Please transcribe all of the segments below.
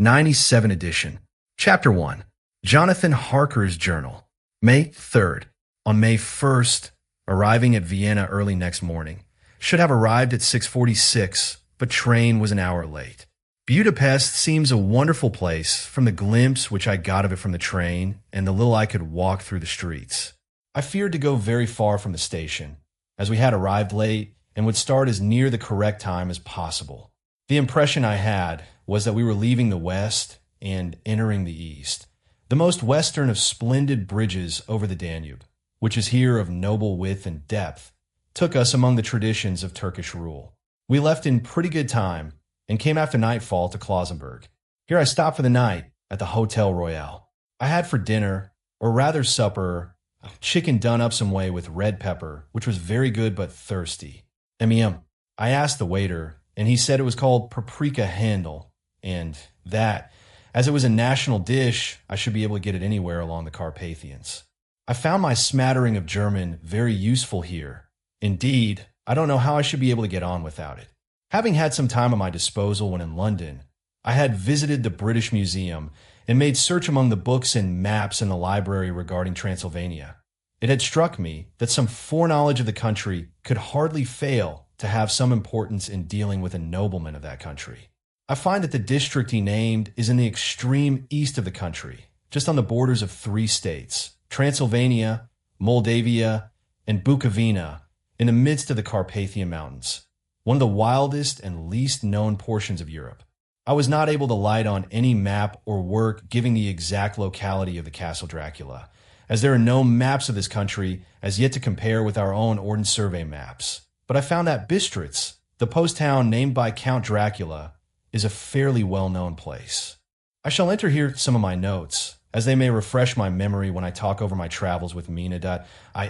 97 edition. Chapter 1. Jonathan Harker's Journal. May 3rd. On May 1st, arriving at Vienna early next morning. Should have arrived at 6:46, but train was an hour late. Budapest seems a wonderful place from the glimpse which I got of it from the train and the little I could walk through the streets. I feared to go very far from the station, as we had arrived late and would start as near the correct time as possible. The impression I had was that we were leaving the west and entering the east, the most western of splendid bridges over the Danube, which is here of noble width and depth, took us among the traditions of Turkish rule. We left in pretty good time and came after nightfall to Klausenburg. Here I stopped for the night at the Hotel Royal. I had for dinner, or rather supper, chicken done up some way with red pepper, which was very good but thirsty. M.E.M. I asked the waiter, and he said it was called paprika handel, and that, as it was a national dish, I should be able to get it anywhere along the Carpathians. I found my smattering of German very useful here. Indeed, I don't know how I should be able to get on without it. Having had some time at my disposal when in London, I had visited the British Museum and made search among the books and maps in the library regarding Transylvania. It had struck me that some foreknowledge of the country could hardly fail to have some importance in dealing with a nobleman of that country. I find that the district he named is in the extreme east of the country, just on the borders of 3 states, Transylvania, Moldavia, and Bukovina, in the midst of the Carpathian Mountains, one of the wildest and least known portions of Europe. I was not able to light on any map or work giving the exact locality of the Castle Dracula, as there are no maps of this country as yet to compare with our own Ordnance Survey maps. But I found that Bistritz, the post town named by Count Dracula, is a fairly well-known place. I shall enter here some of my notes, as they may refresh my memory when I talk over my travels with Mina.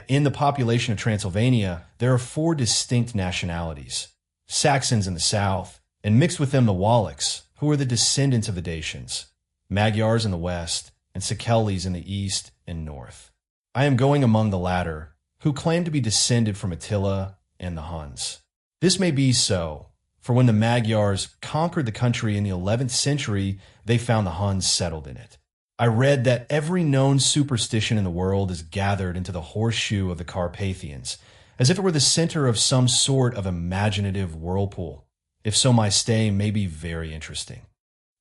In the population of Transylvania, there are 4 distinct nationalities. Saxons in the south, and mixed with them the Wallachs, who are the descendants of the Dacians, Magyars in the west, and Sikelis in the east and north. I am going among the latter, who claim to be descended from Attila and the Huns. This may be so, for when the Magyars conquered the country in the 11th century, they found the Huns settled in it. I read that every known superstition in the world is gathered into the horseshoe of the Carpathians, as if it were the center of some sort of imaginative whirlpool. If so, my stay may be very interesting.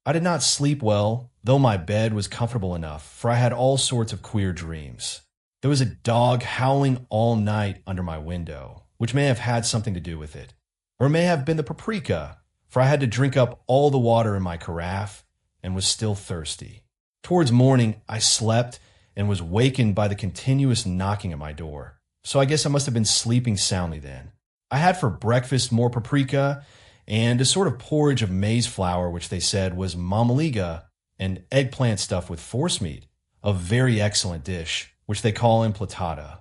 I did not sleep well, though my bed was comfortable enough, for I had all sorts of queer dreams. There was a dog howling all night under my window, which may have had something to do with it. Or it may have been the paprika, for I had to drink up all the water in my carafe and was still thirsty. Towards morning, I slept and was wakened by the continuous knocking at my door. So I guess I must have been sleeping soundly then. I had for breakfast more paprika and a sort of porridge of maize flour, which they said was mamaliga, and eggplant stuffed with forcemeat, a very excellent dish, which they call implatata.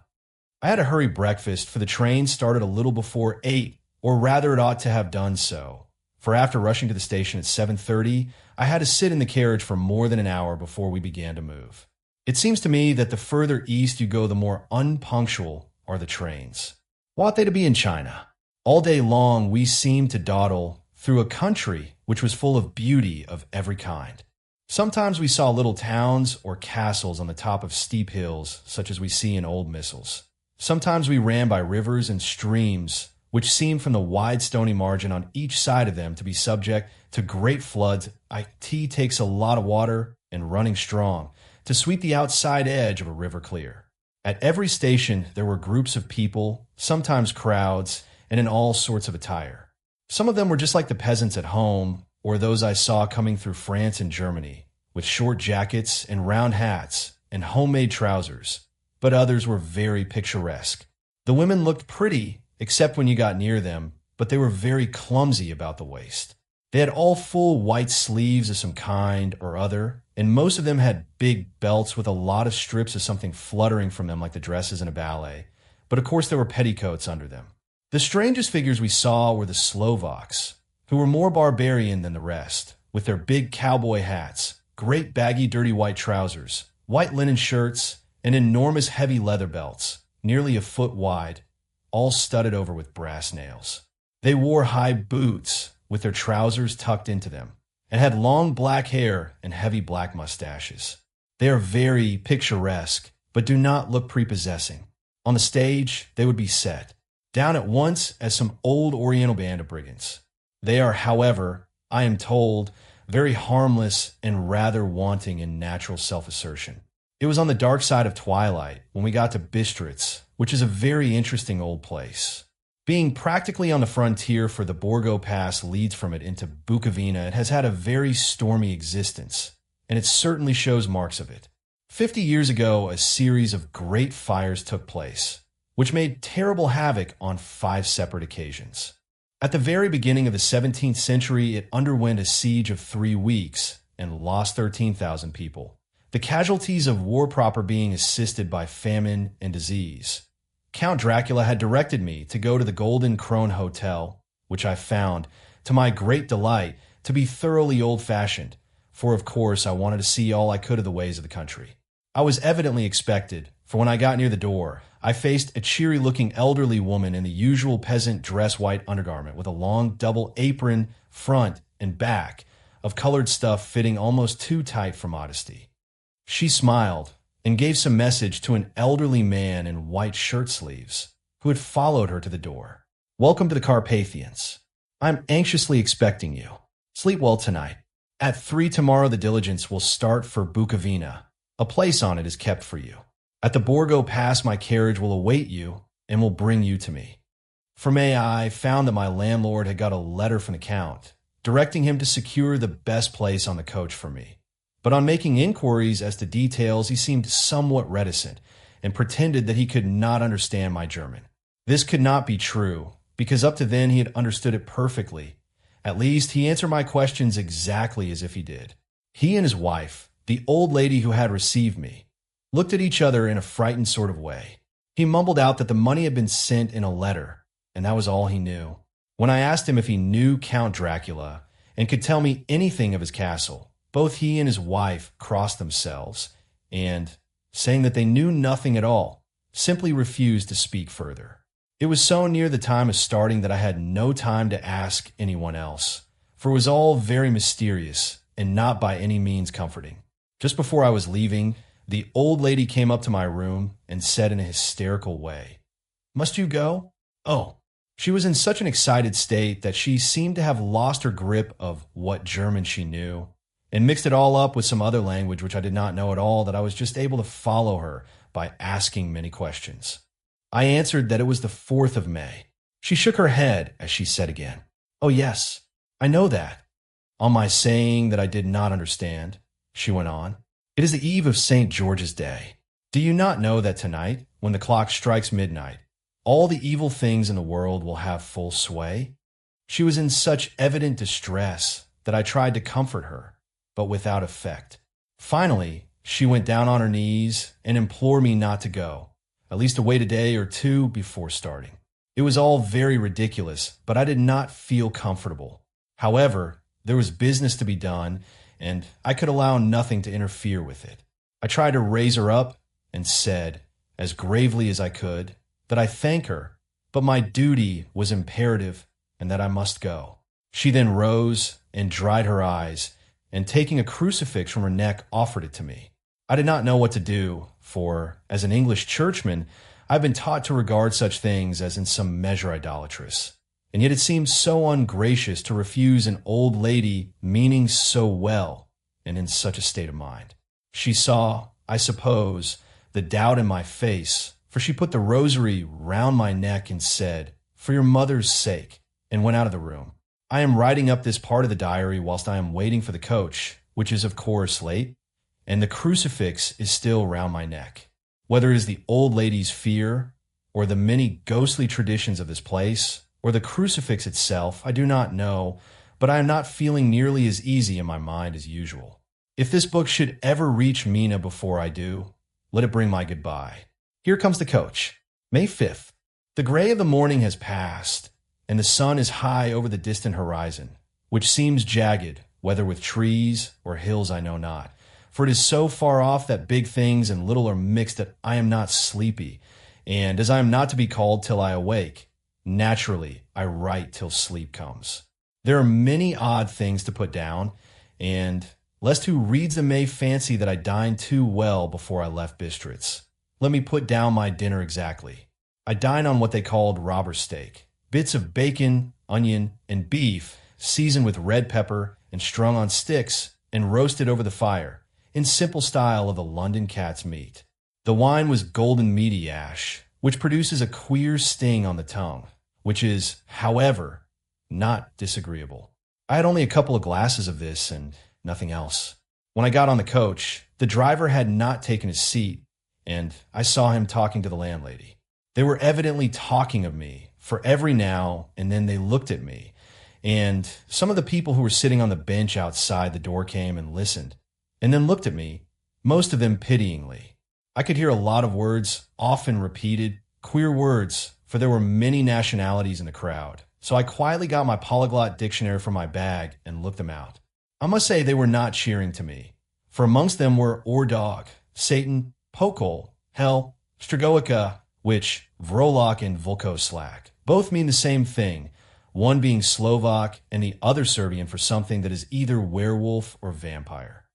I had a hurry breakfast, for the train started a little before 8, or rather it ought to have done so, for after rushing to the station at 7:30, I had to sit in the carriage for more than an hour before we began to move. It seems to me that the further east you go, the more unpunctual are the trains. Why ought they to be in China? All day long we seemed to dawdle through a country which was full of beauty of every kind. Sometimes we saw little towns or castles on the top of steep hills, such as we see in old missals. Sometimes we ran by rivers and streams, which seemed from the wide stony margin on each side of them to be subject to great floods. It takes a lot of water and running strong to sweep the outside edge of a river clear. At every station there were groups of people, sometimes crowds, and in all sorts of attire. Some of them were just like the peasants at home, or those I saw coming through France and Germany, with short jackets and round hats and homemade trousers, but others were very picturesque. The women looked pretty, except when you got near them, but they were very clumsy about the waist. They had all full white sleeves of some kind or other, and most of them had big belts with a lot of strips of something fluttering from them like the dresses in a ballet, but of course there were petticoats under them. The strangest figures we saw were the Slovaks, who were more barbarian than the rest, with their big cowboy hats, great baggy dirty white trousers, white linen shirts, and enormous heavy leather belts, nearly a foot wide, all studded over with brass nails. They wore high boots, with their trousers tucked into them, and had long black hair and heavy black mustaches. They are very picturesque, but do not look prepossessing. On the stage, they would be set down at once as some old Oriental band of brigands. They are, however, I am told, very harmless and rather wanting in natural self-assertion. It was on the dark side of twilight when we got to Bistritz, which is a very interesting old place. Being practically on the frontier for the Borgo Pass leads from it into Bukovina, it has had a very stormy existence, and it certainly shows marks of it. 50 years ago, a series of great fires took place, which made terrible havoc on 5 separate occasions. At the very beginning of the 17th century, it underwent a siege of 3 weeks and lost 13,000 people. The casualties of war proper being assisted by famine and disease. Count Dracula had directed me to go to the Golden Krone Hotel, which I found, to my great delight, to be thoroughly old-fashioned, for of course I wanted to see all I could of the ways of the country. I was evidently expected, for when I got near the door, I faced a cheery-looking elderly woman in the usual peasant dress white undergarment with a long double apron front and back of colored stuff fitting almost too tight for modesty. She smiled and gave some message to an elderly man in white shirt sleeves who had followed her to the door. "Welcome to the Carpathians. I'm anxiously expecting you. Sleep well tonight. At 3 tomorrow the diligence will start for Bukovina. A place on it is kept for you. At the Borgo Pass my carriage will await you and will bring you to me." For May I found that my landlord had got a letter from the Count, directing him to secure the best place on the coach for me. But on making inquiries as to details, he seemed somewhat reticent and pretended that he could not understand my German. This could not be true, because up to then he had understood it perfectly. At least he answered my questions exactly as if he did. He and his wife, the old lady who had received me, looked at each other in a frightened sort of way. He mumbled out that the money had been sent in a letter, and that was all he knew. When I asked him if he knew Count Dracula and could tell me anything of his castle, both he and his wife crossed themselves and, saying that they knew nothing at all, simply refused to speak further. It was so near the time of starting that I had no time to ask anyone else, for it was all very mysterious and not by any means comforting. Just before I was leaving, the old lady came up to my room and said in a hysterical way, "Must you go?" Oh, she was in such an excited state that she seemed to have lost her grip of what German she knew and mixed it all up with some other language which I did not know at all, that I was just able to follow her by asking many questions. I answered that it was the 4th of May. She shook her head as she said again, "Oh yes, I know that." On my saying that I did not understand, she went on, "It is the eve of St. George's Day. Do you not know that tonight, when the clock strikes midnight, all the evil things in the world will have full sway?" She was in such evident distress that I tried to comfort her, but without effect. Finally, she went down on her knees and implored me not to go, at least to wait a day or 2 before starting. It was all very ridiculous, but I did not feel comfortable. However, there was business to be done, and I could allow nothing to interfere with it. I tried to raise her up and said, as gravely as I could, that I thank her, but my duty was imperative and that I must go. She then rose and dried her eyes, and taking a crucifix from her neck, offered it to me. I did not know what to do, for, as an English churchman, I've been taught to regard such things as in some measure idolatrous. And yet it seemed so ungracious to refuse an old lady meaning so well and in such a state of mind. She saw, I suppose, the doubt in my face, for she put the rosary round my neck and said, "For your mother's sake," and went out of the room. I am writing up this part of the diary whilst I am waiting for the coach, which is of course late, and the crucifix is still round my neck. Whether it is the old lady's fear, or the many ghostly traditions of this place, or the crucifix itself, I do not know, but I am not feeling nearly as easy in my mind as usual. If this book should ever reach Mina before I do, let it bring my goodbye. Here comes the coach. May 5th. The gray of the morning has passed, and the sun is high over the distant horizon, which seems jagged, whether with trees or hills I know not, for it is so far off that big things and little are mixed that I am not sleepy, and as I am not to be called till I awake, naturally I write till sleep comes. There are many odd things to put down, and lest who reads them may fancy that I dined too well before I left Bistritz. Let me put down my dinner exactly. I dined on what they called robber steak, bits of bacon, onion, and beef seasoned with red pepper and strung on sticks and roasted over the fire, in simple style of the London cat's meat. The wine was golden meaty ash, which produces a queer sting on the tongue, which is, however, not disagreeable. I had only a couple of glasses of this and nothing else. When I got on the coach, the driver had not taken his seat, and I saw him talking to the landlady. They were evidently talking of me, for every now and then they looked at me, and some of the people who were sitting on the bench outside the door came and listened, and then looked at me, most of them pityingly. I could hear a lot of words, often repeated, queer words, for there were many nationalities in the crowd. So I quietly got my polyglot dictionary from my bag and looked them out. I must say they were not cheering to me, for amongst them were Dog, Satan, Pokol, Hell, Stragoica, which Vrolok and Volkoslack both mean the same thing, one being Slovak and the other Serbian for something that is either werewolf or vampire.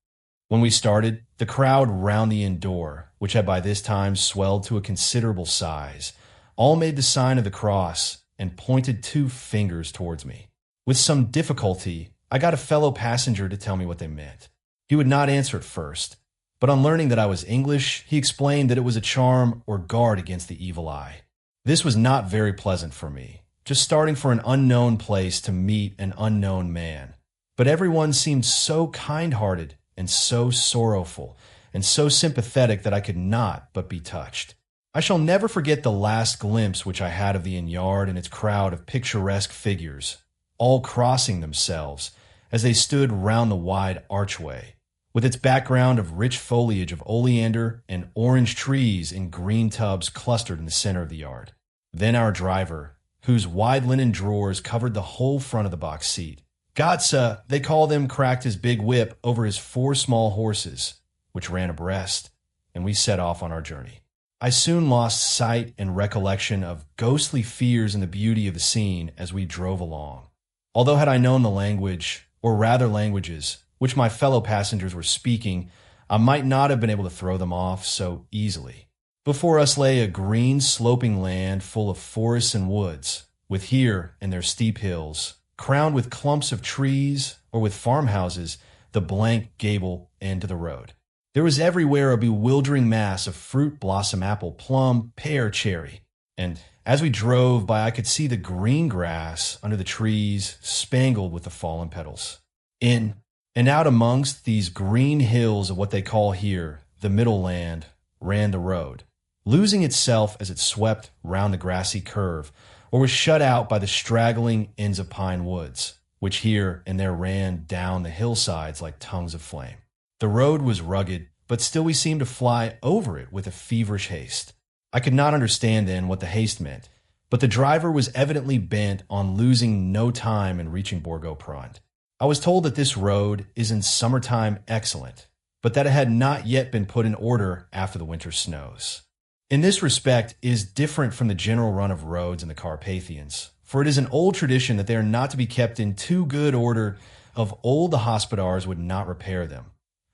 When we started, the crowd round the inn door, which had by this time swelled to a considerable size, all made the sign of the cross and pointed 2 fingers towards me. With some difficulty, I got a fellow passenger to tell me what they meant. He would not answer at first, but on learning that I was English, he explained that it was a charm or guard against the evil eye. This was not very pleasant for me, just starting for an unknown place to meet an unknown man. But everyone seemed so kind-hearted and so sorrowful and so sympathetic that I could not but be touched. I shall never forget the last glimpse which I had of the inn yard and its crowd of picturesque figures, all crossing themselves as they stood round the wide archway, with its background of rich foliage of oleander and orange trees in green tubs clustered in the center of the yard. Then our driver, whose wide linen drawers covered the whole front of the box seat, Gotza, they call them, cracked his big whip over his 4 small horses, which ran abreast, and we set off on our journey. I soon lost sight and recollection of ghostly fears in the beauty of the scene as we drove along. Although had I known the language, or rather languages, which my fellow passengers were speaking, I might not have been able to throw them off so easily. Before us lay a green sloping land full of forests and woods, with here and there steep hills, crowned with clumps of trees or with farmhouses, the blank gable end to the road. There was everywhere a bewildering mass of fruit, blossom, apple, plum, pear, cherry. And as we drove by, I could see the green grass under the trees spangled with the fallen petals. In and out amongst these green hills of what they call here the Middle Land ran the road, losing itself as it swept round the grassy curve, or was shut out by the straggling ends of pine woods, which here and there ran down the hillsides like tongues of flame. The road was rugged, but still we seemed to fly over it with a feverish haste. I could not understand then what the haste meant, but the driver was evidently bent on losing no time in reaching Borgo-Prund. I was told that this road is in summertime excellent, but that it had not yet been put in order after the winter snows. In this respect, it is different from the general run of roads in the Carpathians, for it is an old tradition that they are not to be kept in too good order. Of old the hospodars would not repair them,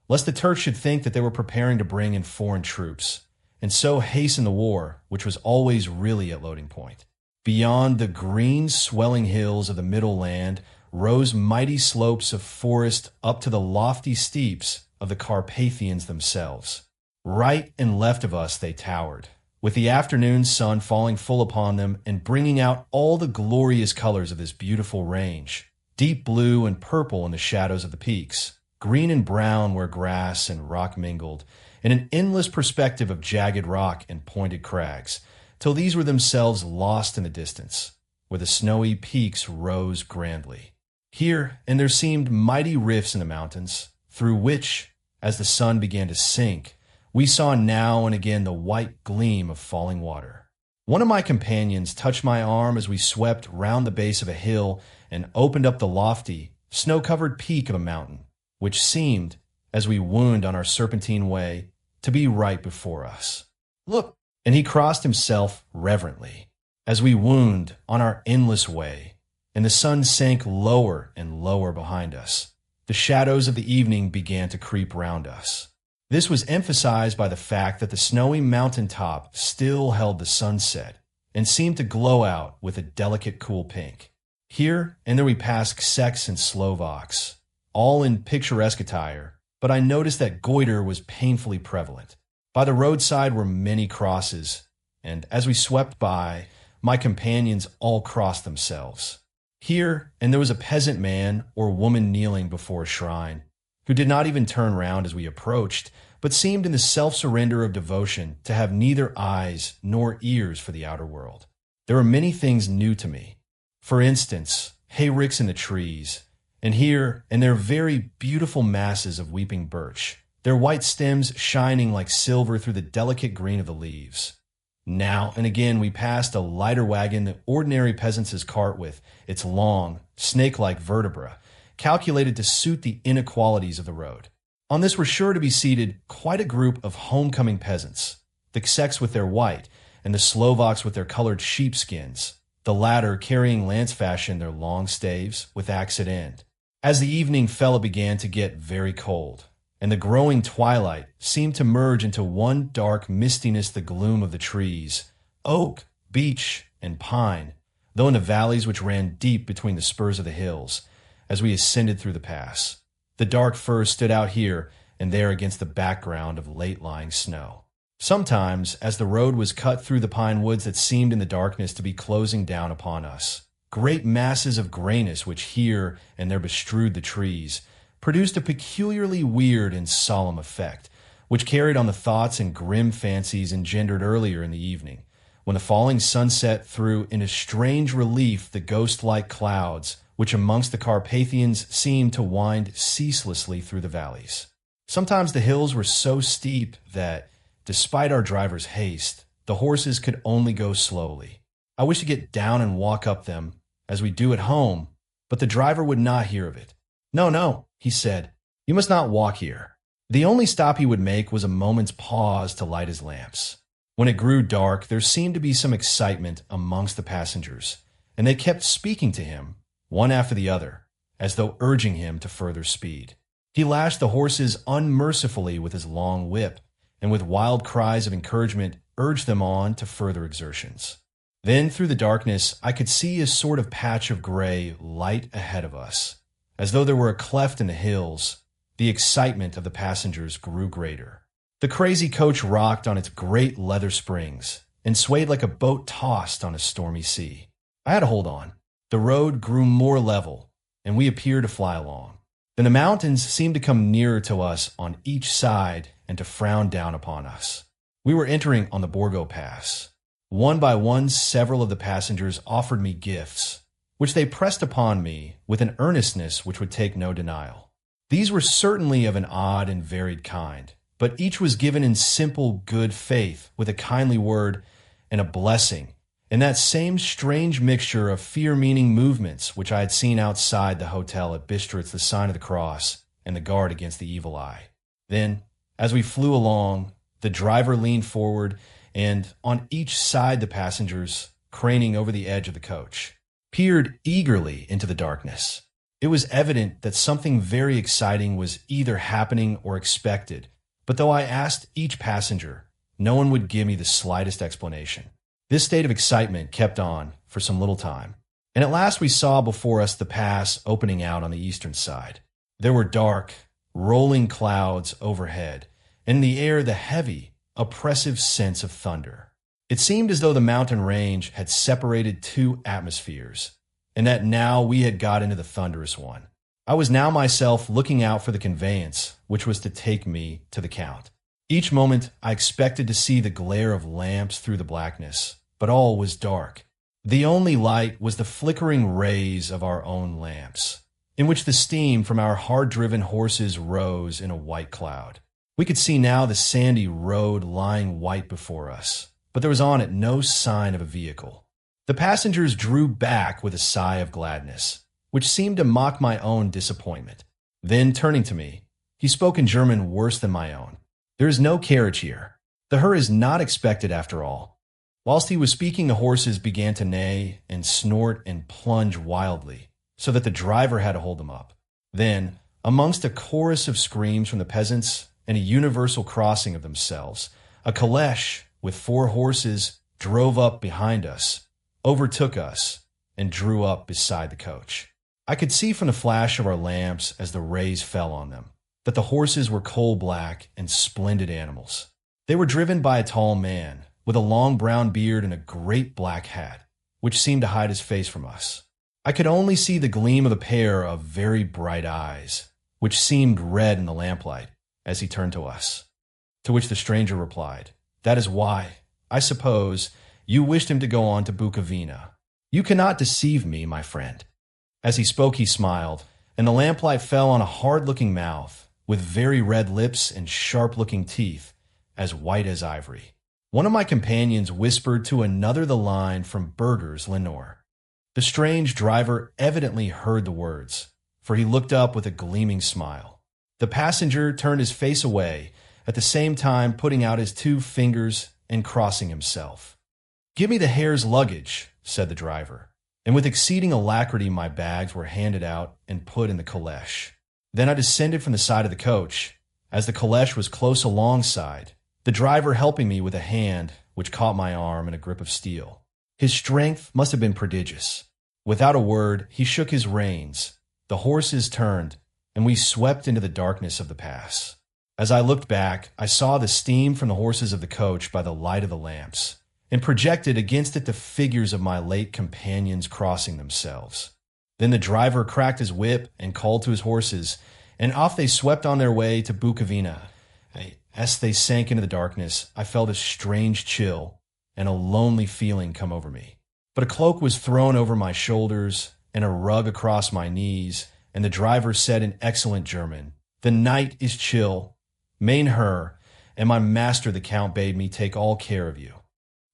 lest the Turks should think that they were preparing to bring in foreign troops, and so hasten the war, which was always really at loading point. Beyond the green swelling hills of the Middle Land rose mighty slopes of forest up to the lofty steeps of the Carpathians themselves. Right and left of us they towered, with the afternoon sun falling full upon them and bringing out all the glorious colors of this beautiful range, deep blue and purple in the shadows of the peaks, green and brown where grass and rock mingled, in an endless perspective of jagged rock and pointed crags, till these were themselves lost in the distance, where the snowy peaks rose grandly. Here and there seemed mighty rifts in the mountains, through which, as the sun began to sink, we saw now and again the white gleam of falling water. One of my companions touched my arm as we swept round the base of a hill and opened up the lofty, snow-covered peak of a mountain, which seemed, as we wound on our serpentine way, to be right before us. Look! And he crossed himself reverently, as we wound on our endless way, and the sun sank lower and lower behind us, The shadows of the evening began to creep round us. This was emphasized by the fact that the snowy mountaintop still held the sunset and seemed to glow out with a delicate cool pink. Here and there we passed Czechs and Slovaks, all in picturesque attire, but I noticed that goiter was painfully prevalent. By the roadside were many crosses, and as we swept by, my companions all crossed themselves. Here and there was a peasant man or woman kneeling before a shrine, who did not even turn round as we approached, but seemed in the self-surrender of devotion to have neither eyes nor ears for the outer world. There were many things new to me. For instance, hayricks in the trees, and here and there very beautiful masses of weeping birch, their white stems shining like silver through the delicate green of the leaves. Now and again we passed a lighter wagon that ordinary peasants cart with, its long, snake-like vertebra, calculated to suit the inequalities of the road. On this were sure to be seated quite a group of homecoming peasants, the Czechs with their white, and the Slovaks with their colored sheepskins, the latter carrying lance-fashion their long staves with axe at end. As the evening fell, it began to get very cold, and the growing twilight seemed to merge into one dark mistiness the gloom of the trees, oak, beech, and pine, though in the valleys which ran deep between the spurs of the hills, as we ascended through the pass. The dark firs stood out here and there against the background of late-lying snow. Sometimes, as the road was cut through the pine woods that seemed in the darkness to be closing down upon us, great masses of grayness which here and there bestrewed the trees produced a peculiarly weird and solemn effect, which carried on the thoughts and grim fancies engendered earlier in the evening, when the falling sunset threw in a strange relief the ghost-like clouds which amongst the Carpathians seemed to wind ceaselessly through the valleys. Sometimes the hills were so steep that, despite our driver's haste, the horses could only go slowly. I wished to get down and walk up them, as we do at home, but the driver would not hear of it. No, he said, you must not walk here. The only stop he would make was a moment's pause to light his lamps. When it grew dark, there seemed to be some excitement amongst the passengers, and they kept speaking to him, one after the other, as though urging him to further speed. He lashed the horses unmercifully with his long whip, and with wild cries of encouragement urged them on to further exertions. Then, through the darkness, I could see a sort of patch of gray light ahead of us. As though there were a cleft in the hills, the excitement of the passengers grew greater. The crazy coach rocked on its great leather springs and swayed like a boat tossed on a stormy sea. I had to hold on. The road grew more level, and we appeared to fly along. Then the mountains seemed to come nearer to us on each side and to frown down upon us. We were entering on the Borgo Pass. One by one, several of the passengers offered me gifts, which they pressed upon me with an earnestness which would take no denial. These were certainly of an odd and varied kind, but each was given in simple good faith, with a kindly word and a blessing, in that same strange mixture of fear-meaning movements which I had seen outside the hotel at Bistritz, the sign of the cross and the guard against the evil eye. Then, as we flew along, the driver leaned forward, and on each side the passengers, craning over the edge of the coach, peered eagerly into the darkness. It was evident that something very exciting was either happening or expected, but though I asked each passenger, no one would give me the slightest explanation. This state of excitement kept on for some little time, and at last we saw before us the pass opening out on the eastern side. There were dark, rolling clouds overhead, and in the air the heavy, oppressive sense of thunder. It seemed as though the mountain range had separated two atmospheres, and that now we had got into the thunderous one. I was now myself looking out for the conveyance which was to take me to the Count. Each moment I expected to see the glare of lamps through the blackness, but all was dark. The only light was the flickering rays of our own lamps, in which the steam from our hard-driven horses rose in a white cloud. We could see now the sandy road lying white before us, but there was on it no sign of a vehicle. The passengers drew back with a sigh of gladness, which seemed to mock my own disappointment. Then, turning to me, he spoke in German worse than my own. "There is no carriage here. The Herr is not expected after all." Whilst he was speaking, the horses began to neigh and snort and plunge wildly, so that the driver had to hold them up. Then, Amongst a chorus of screams from the peasants and a universal crossing of themselves, a caleche with 4 horses drove up behind us, overtook us, and drew up beside the coach. I could see from the flash of our lamps as the rays fell on them that the horses were coal-black and splendid animals. They were driven by a tall man with a long brown beard and a great black hat, which seemed to hide his face from us. I could only see the gleam of a pair of very bright eyes, which seemed red in the lamplight, as he turned to us. To which the stranger replied, "That is why, I suppose, you wished him to go on to Bukovina. You cannot deceive me, my friend." As he spoke, he smiled, and the lamplight fell on a hard-looking mouth, with very red lips and sharp-looking teeth, as white as ivory. One of my companions whispered to another the line from Berger's Lenore. The strange driver evidently heard the words, for he looked up with a gleaming smile. The passenger turned his face away, at the same time putting out his 2 fingers and crossing himself. "Give me the hare's luggage," said the driver, and with exceeding alacrity my bags were handed out and put in the caleche. Then I descended from the side of the coach, as the caleche was close alongside, the driver helping me with a hand which caught my arm in a grip of steel. His strength must have been prodigious. Without a word, he shook his reins, the horses turned, and we swept into the darkness of the pass. As I looked back, I saw the steam from the horses of the coach by the light of the lamps, and projected against it the figures of my late companions crossing themselves. Then the driver cracked his whip and called to his horses, and off they swept on their way to Bukovina. As they sank into the darkness, I felt a strange chill and a lonely feeling come over me. But a cloak was thrown over my shoulders and a rug across my knees, and the driver said in excellent German, "The night is chill, mein Herr, and my master the Count bade me take all care of you."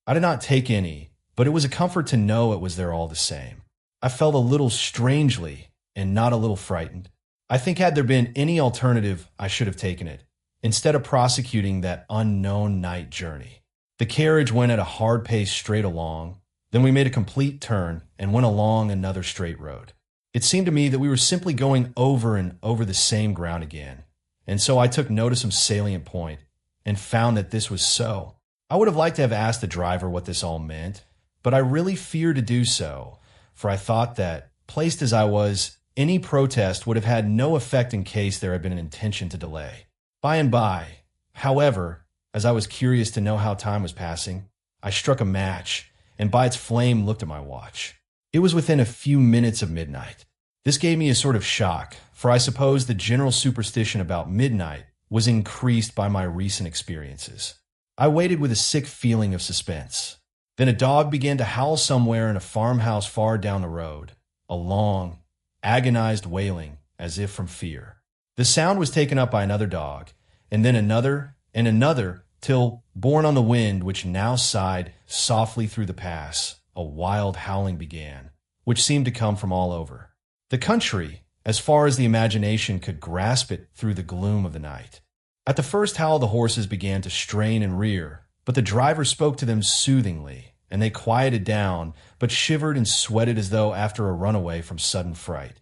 I did not take any, but it was a comfort to know it was there all the same. I felt a little strangely and not a little frightened. I think had there been any alternative, I should have taken it, instead of prosecuting that unknown night journey. The carriage went at a hard pace straight along, then we made a complete turn and went along another straight road. It seemed to me that we were simply going over and over the same ground again, and so I took note of some salient point and found that this was so. I would have liked to have asked the driver what this all meant, but I really feared to do so, for I thought that, placed as I was, any protest would have had no effect in case there had been an intention to delay. By and by, however, as I was curious to know how time was passing, I struck a match, and by its flame looked at my watch. It was within a few minutes of midnight. This gave me a sort of shock, for I suppose the general superstition about midnight was increased by my recent experiences. I waited with a sick feeling of suspense. Then a dog began to howl somewhere in a farmhouse far down the road, a long, agonized wailing as if from fear. The sound was taken up by another dog, and then another and another, till, borne on the wind which now sighed softly through the pass, a wild howling began, which seemed to come from all over the country, as far as the imagination could grasp it through the gloom of the night. At the first howl the horses began to strain and rear, but the driver spoke to them soothingly, and they quieted down, but shivered and sweated as though after a runaway from sudden fright.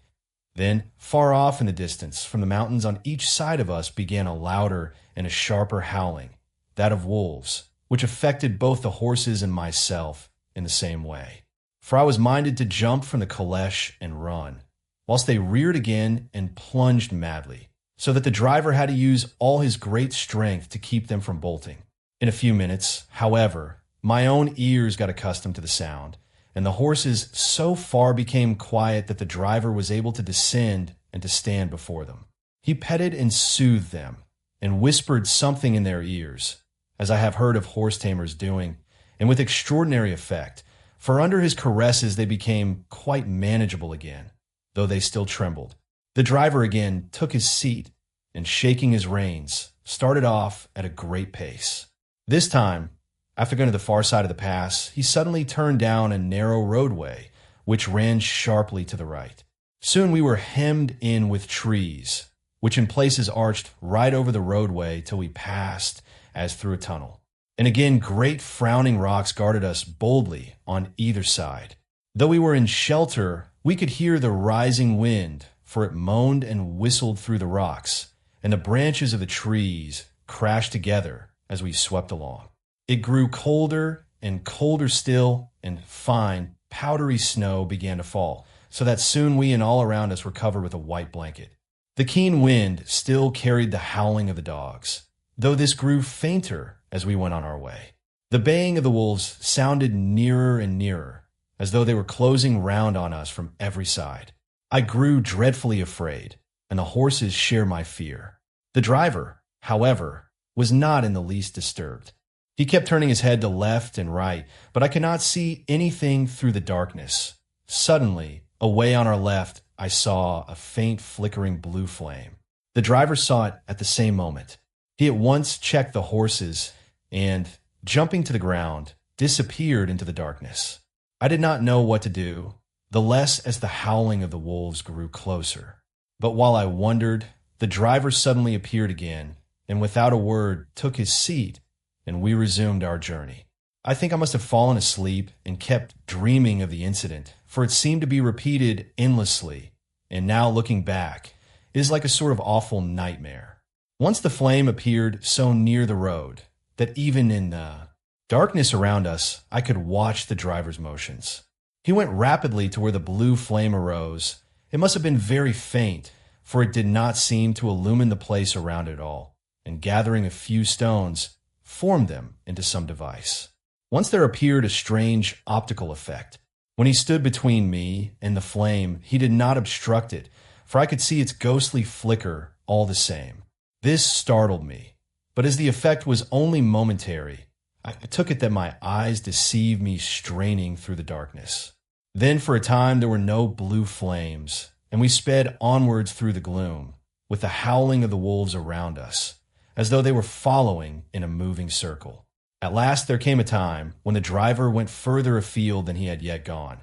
Then, far off in the distance, from the mountains on each side of us began a louder and a sharper howling, that of wolves, which affected both the horses and myself in the same way. For I was minded to jump from the caleche and run, whilst they reared again and plunged madly, so that the driver had to use all his great strength to keep them from bolting. In a few minutes, however, my own ears got accustomed to the sound, and the horses so far became quiet that the driver was able to descend and to stand before them. He petted and soothed them, and whispered something in their ears, as I have heard of horse tamers doing, and with extraordinary effect, for under his caresses they became quite manageable again, though they still trembled. The driver again took his seat, and shaking his reins, started off at a great pace. This time, after going to the far side of the pass, he suddenly turned down a narrow roadway, which ran sharply to the right. Soon we were hemmed in with trees, which in places arched right over the roadway till we passed as through a tunnel. And again great frowning rocks guarded us boldly on either side. Though we were in shelter, we could hear the rising wind, for it moaned and whistled through the rocks, and the branches of the trees crashed together as we swept along. It grew colder and colder still, and fine, powdery snow began to fall, so that soon we and all around us were covered with a white blanket. The keen wind still carried the howling of the dogs, though this grew fainter as we went on our way. The baying of the wolves sounded nearer and nearer, as though they were closing round on us from every side. I grew dreadfully afraid, and the horses shared my fear. The driver, however, was not in the least disturbed. He kept turning his head to left and right, but I could not see anything through the darkness. Suddenly, away on our left, I saw a faint flickering blue flame. The driver saw it at the same moment. He at once checked the horses and, jumping to the ground, disappeared into the darkness. I did not know what to do, the less as the howling of the wolves grew closer. But while I wondered, the driver suddenly appeared again, and without a word took his seat, and we resumed our journey. I think I must have fallen asleep and kept dreaming of the incident, for it seemed to be repeated endlessly, and now looking back, it is like a sort of awful nightmare. Once the flame appeared so near the road that even in the darkness around us, I could watch the driver's motions. He went rapidly to where the blue flame arose. It must have been very faint, for it did not seem to illumine the place around it all, and gathering a few stones, formed them into some device. Once there appeared a strange optical effect. When he stood between me and the flame, he did not obstruct it, for I could see its ghostly flicker all the same. This startled me, but as the effect was only momentary, I took it that my eyes deceived me straining through the darkness. Then for a time there were no blue flames, and we sped onwards through the gloom, with the howling of the wolves around us, as though they were following in a moving circle. At last there came a time when the driver went further afield than he had yet gone,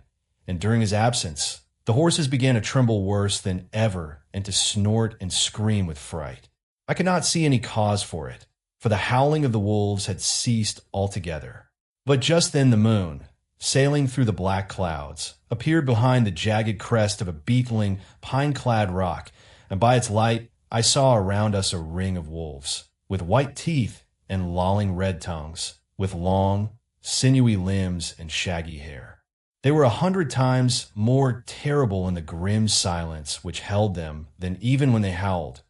and during his absence, the horses began to tremble worse than ever and to snort and scream with fright. I could not see any cause for it, for the howling of the wolves had ceased altogether. But just then the moon, sailing through the black clouds, appeared behind the jagged crest of a beetling, pine-clad rock, and by its light I saw around us a ring of wolves, with white teeth and lolling red tongues, with long, sinewy limbs and shaggy hair. They were 100 times more terrible in the grim silence which held them than even when they howled.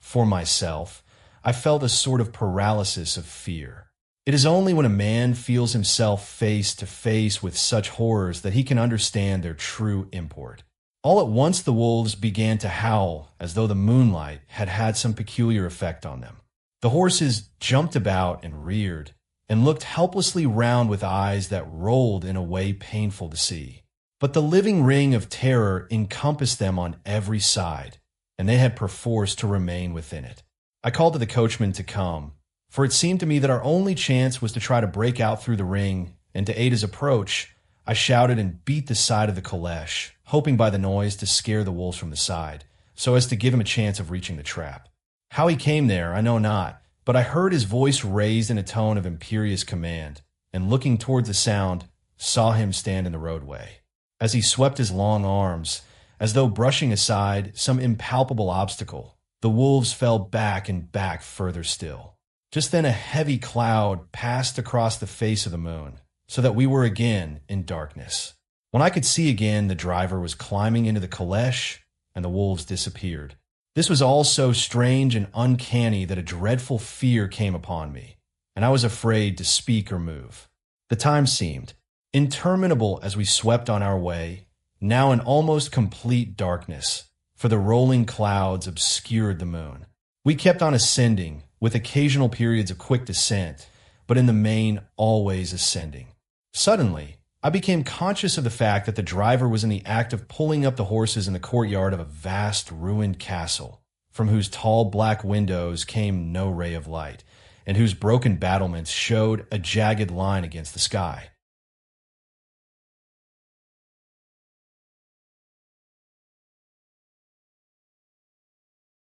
For myself, I felt a sort of paralysis of fear. It is only when a man feels himself face to face with such horrors that he can understand their true import. All at once the wolves began to howl as though the moonlight had had some peculiar effect on them. The horses jumped about and reared, and looked helplessly round with eyes that rolled in a way painful to see. But the living ring of terror encompassed them on every side, and they had perforce to remain within it. I called to the coachman to come, for it seemed to me that our only chance was to try to break out through the ring, and to aid his approach, I shouted and beat the side of the caleche, hoping by the noise to scare the wolves from the side, so as to give him a chance of reaching the trap. How he came there, I know not, but I heard his voice raised in a tone of imperious command, and looking towards the sound, saw him stand in the roadway. As he swept his long arms, as though brushing aside some impalpable obstacle, the wolves fell back and back further still. Just then a heavy cloud passed across the face of the moon, so that we were again in darkness. When I could see again, the driver was climbing into the caleche, and the wolves disappeared. This was all so strange and uncanny that a dreadful fear came upon me, and I was afraid to speak or move. The time seemed interminable as we swept on our way, now in almost complete darkness, for the rolling clouds obscured the moon. We kept on ascending, with occasional periods of quick descent, but in the main always ascending. Suddenly, I became conscious of the fact that the driver was in the act of pulling up the horses in the courtyard of a vast ruined castle, from whose tall black windows came no ray of light, and whose broken battlements showed a jagged line against the sky.